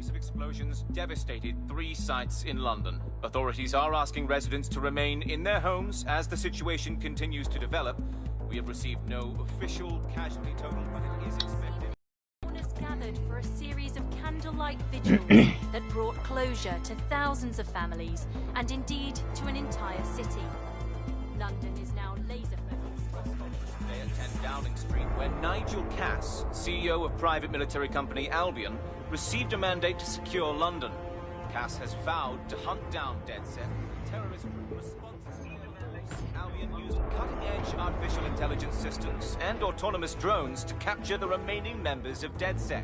series of explosions devastated 3 sites in London. Authorities are asking residents to remain in their homes as the situation continues to develop. We have received no official casualty total, but it is expected. Gathered for a series of candlelight vigils that brought closure to thousands of families and indeed to an entire city. London is now laser-focused. Today at 10 Downing Street, where Nigel Cass, CEO of private military company Albion, received a mandate to secure London. Cass has vowed to hunt down DedSec, the terrorist group responsible. Albion used cutting-edge artificial intelligence systems and autonomous drones to capture the remaining members of DedSec.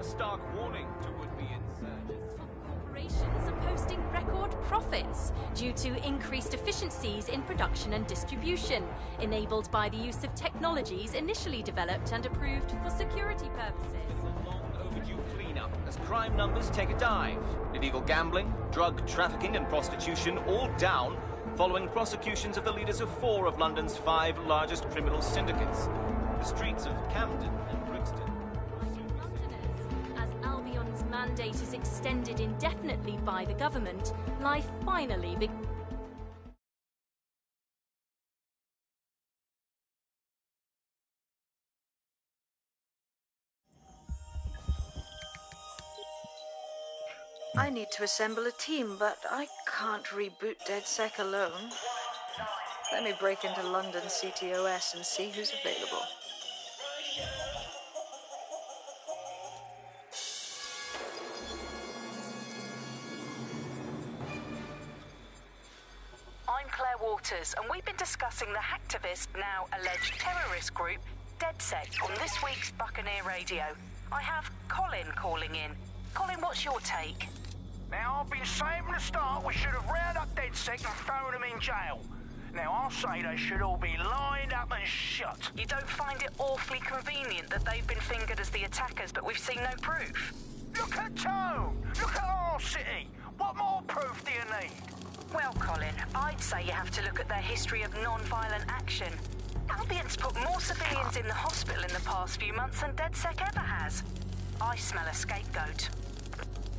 A stark warning to would-be insurgents. Corporations are posting record profits due to increased efficiencies in production and distribution, enabled by the use of technologies initially developed and approved for security purposes. A long overdue cleanup as crime numbers take a dive. Illegal gambling, drug trafficking and prostitution all down, following prosecutions of the leaders of 4 of London's 5 largest criminal syndicates. The streets of Camden and Brixton will soon be Londoners, as Albion's mandate is extended indefinitely by the government, life finally begins. I need to assemble a team, but I can't reboot DedSec alone. Let me break into London CTOS and see who's available. I'm Claire Waters, and we've been discussing the hacktivist, now alleged terrorist group, DedSec, on this week's Buccaneer Radio. I have Colin calling in. Colin, what's your take? Now, I've been saying from the start we should have rounded up DedSec and thrown them in jail. Now, I'll say they should all be lined up and shot. You don't find it awfully convenient that they've been fingered as the attackers, but we've seen no proof? Look at Tone! Look at our city! What more proof do you need? Well, Colin, I'd say you have to look at their history of non-violent action. Albion's put more civilians in the hospital in the past few months than DedSec ever has. I smell a scapegoat.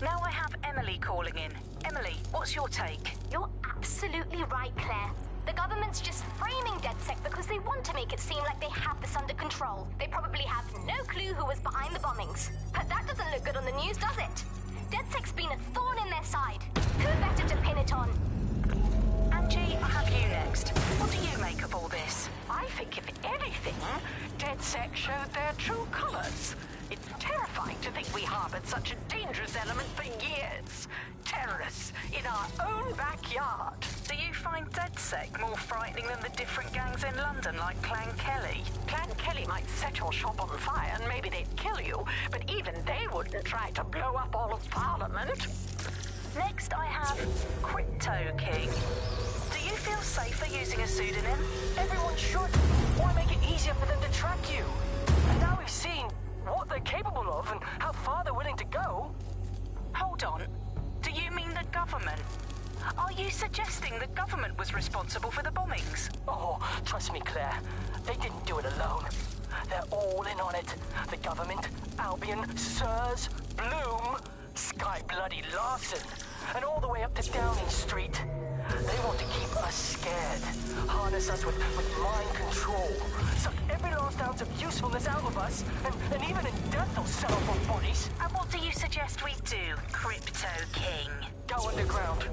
Now I have Emily calling in. Emily, what's your take? You're absolutely right, Claire. The government's just framing DedSec because they want to make it seem like they have this under control. They probably have no clue who was behind the bombings. But that doesn't look good on the news, does it? DedSec's been a thorn in their side. Who better to pin it on? Angie, I have you next. What do you make of all this? I think, if anything, DedSec showed their true colors. It's terrifying to think we harbored such a dangerous element for years. Terrorists in our own backyard. Do you find DedSec more frightening than the different gangs in London, like Clan Kelly? Clan Kelly might set your shop on fire and maybe they'd kill you, but even they wouldn't try to blow up all of Parliament. Next, I have Crypto King. Do you feel safer using a pseudonym? Everyone should. Why make it easier for them to track you? And now we've seen what they're capable of and how far they're willing to go. Hold on. Do you mean the government? Are you suggesting the government was responsible for the bombings? Oh, trust me, Claire. They didn't do it alone. They're all in on it. The government, Albion, Sirs, Bloom, Sky Bloody Larson, and all the way up to Downing Street. They want to keep us scared, harness us with mind control, suck every last ounce of usefulness out of us, and even in death they'll sell off our bodies. And what do you suggest we do, Crypto King? Go underground.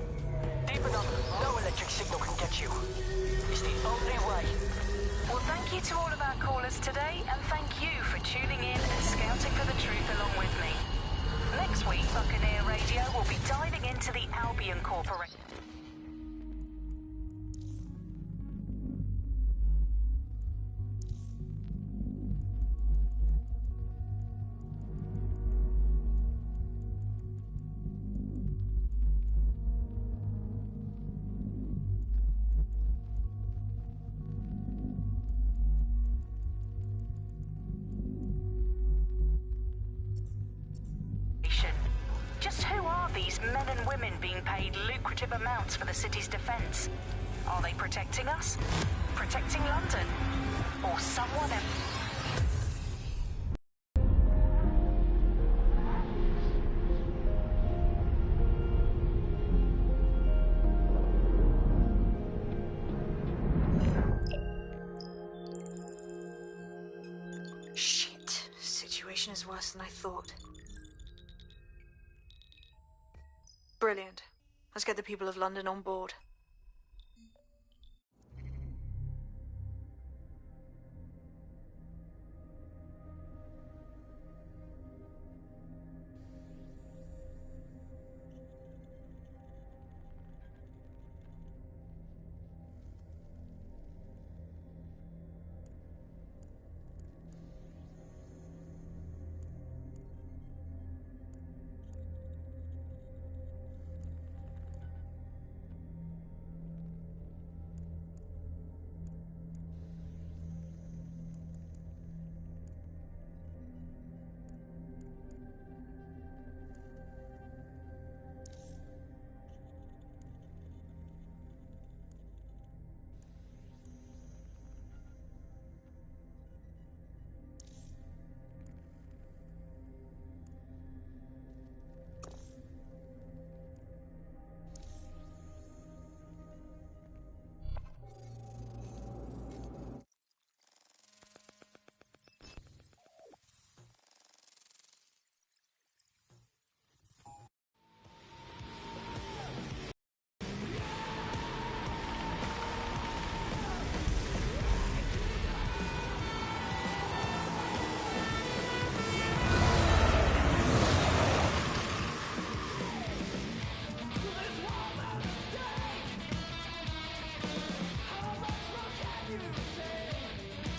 Deep enough, no electric signal can get you. It's the only way. Well, thank you to all of our callers today, and thank you for tuning in and scouting for the truth along with me. Next week, Buccaneer Radio will be diving into the Albion Corporation. Just who are these men and women being paid lucrative amounts for the city's defense? Are they protecting us? Protecting London? Or someone else? situation is worse than I thought. Brilliant. Let's get the people of London on board.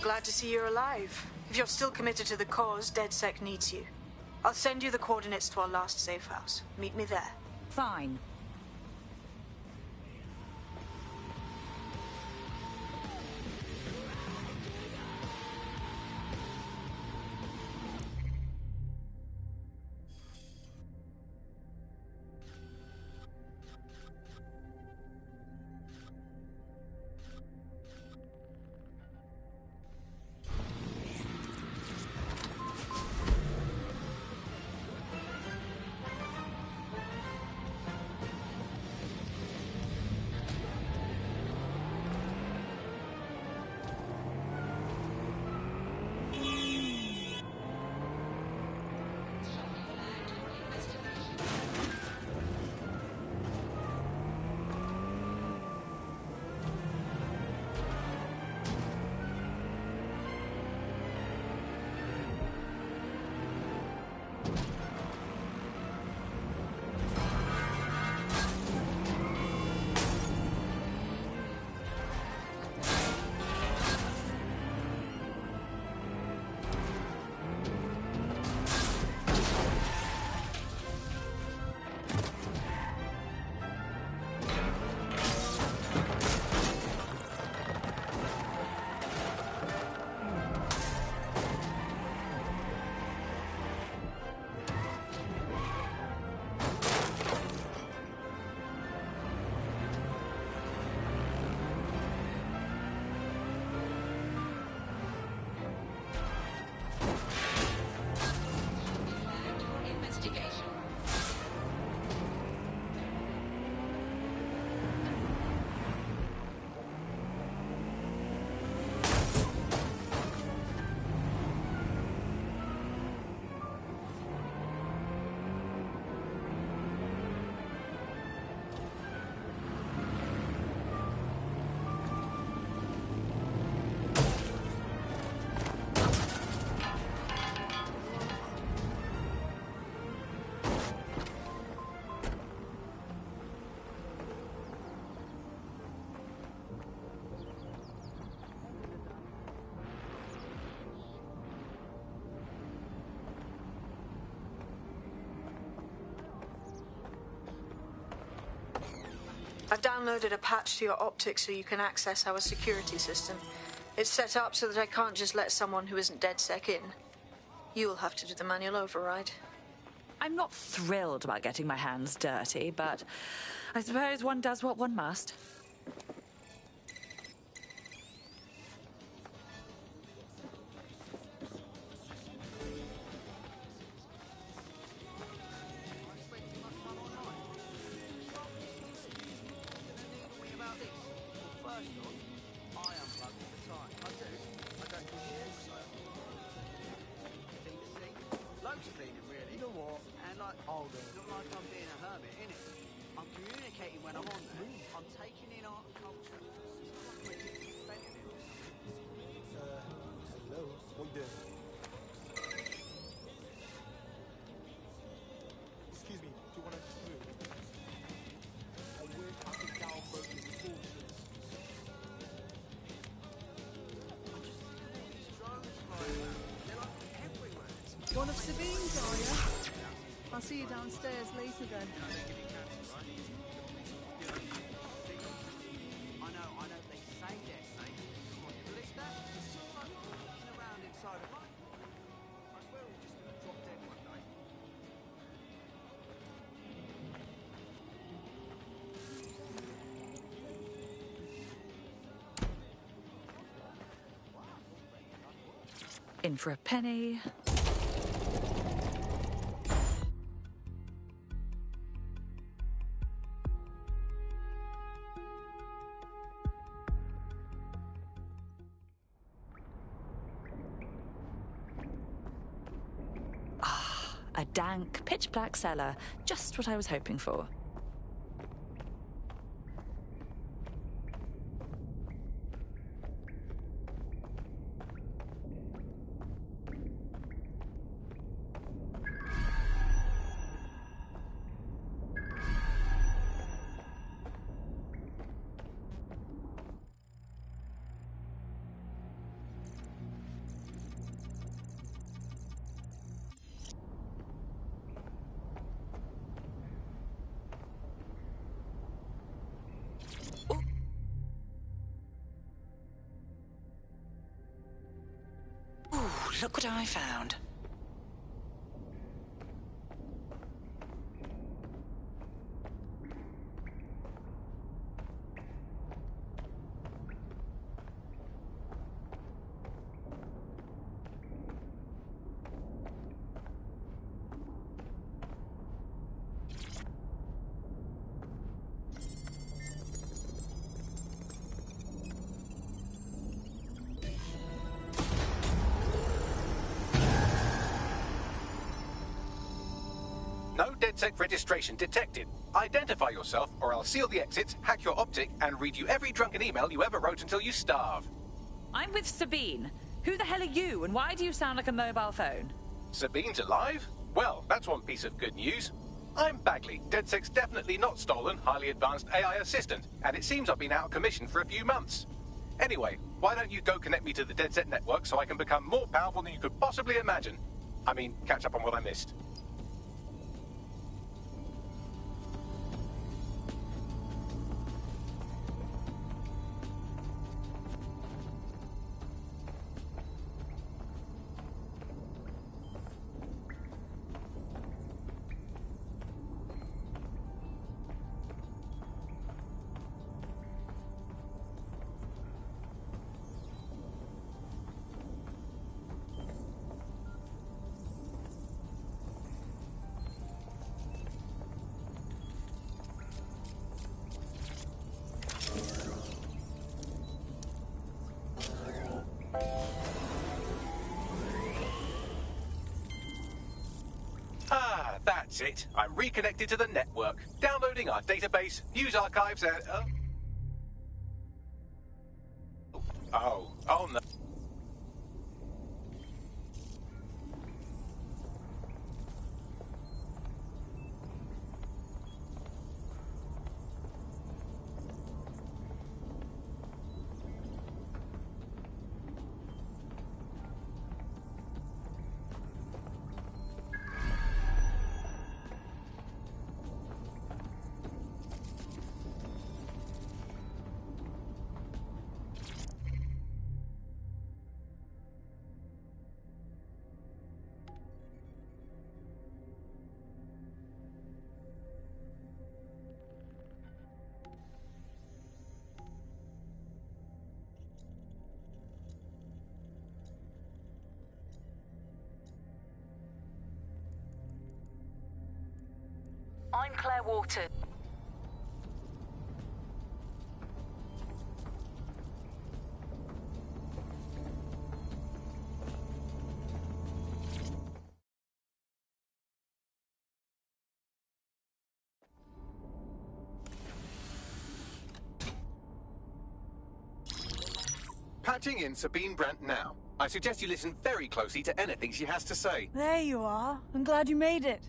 Glad to see you're alive. If you're still committed to the cause, DedSec needs you. I'll send you the coordinates to our last safe house. Meet me there. Fine. I've downloaded a patch to your optics so you can access our security system. It's set up so that I can't just let someone who isn't DedSec in. You'll have to do the manual override. I'm not thrilled about getting my hands dirty, but I suppose one does what one must. Not like I'm being a hermit, innit? I'm communicating when I'm on there. I'm taking in art and culture. It's not like I'm getting offended in or something. Hello? What you doing? Excuse me, do you want to just move? I went up and down both these forces. These drones flying around. They're like everywhere. One of Sabine's, are you? I'll see you downstairs later then. I know, they say they're safe. Come on, you believe that? It's sort of like walking around inside a mine. I swear we're just gonna drop dead one day. In for a penny. A dank, pitch-black cellar. Just what I was hoping for. Look what I found. No DedSec registration detected. Identify yourself, or I'll seal the exits, hack your optic, and read you every drunken email you ever wrote until you starve. I'm with Sabine. Who the hell are you, and why do you sound like a mobile phone? Sabine's alive? Well, that's one piece of good news. I'm Bagley, DedSec's definitely not stolen, highly advanced AI assistant, and it seems I've been out of commission for a few months. Anyway, why don't you go connect me to the DedSec network so I can become more powerful than you could possibly imagine? I mean, catch up on what I missed. That's it. I'm reconnected to the network. Downloading our database, news archives, and... Oh no. I'm Claire Waters. Patching in Sabine Brandt now. I suggest you listen very closely to anything she has to say. There you are. I'm glad you made it.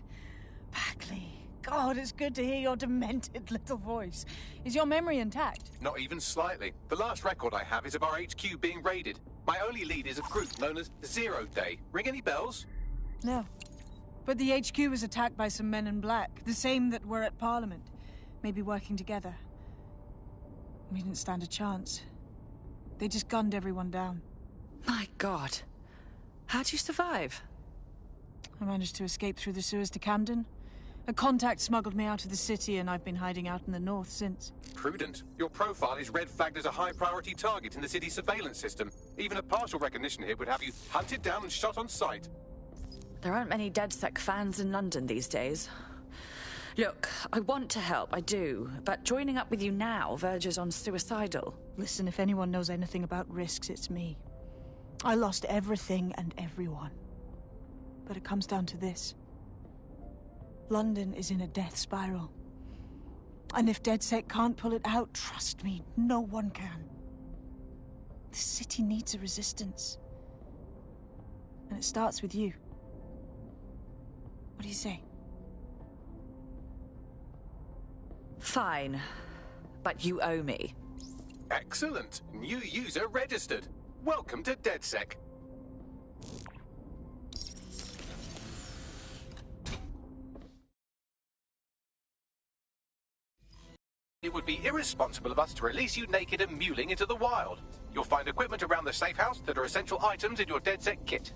Bagley. God, it's good to hear your demented little voice. Is your memory intact? Not even slightly. The last record I have is of our HQ being raided. My only lead is a group known as 0 Day. Ring any bells? No. But the HQ was attacked by some men in black, the same that were at Parliament. Maybe working together. We didn't stand a chance. They just gunned everyone down. My God. How'd you survive? I managed to escape through the sewers to Camden. A contact smuggled me out of the city, and I've been hiding out in the north since. Prudent. Your profile is red flagged as a high-priority target in the city's surveillance system. Even a partial recognition here would have you hunted down and shot on sight. There aren't many DedSec fans in London these days. Look, I want to help, I do, but joining up with you now verges on suicidal. Listen, if anyone knows anything about risks, it's me. I lost everything and everyone. But it comes down to this. London is in a death spiral. And if DedSec can't pull it out, trust me, no one can. The city needs a resistance. And it starts with you. What do you say? Fine. But you owe me. Excellent. New user registered. Welcome to DedSec. It would be irresponsible of us to release you naked and mewling into the wild. You'll find equipment around the safe house that are essential items in your DedSec kit.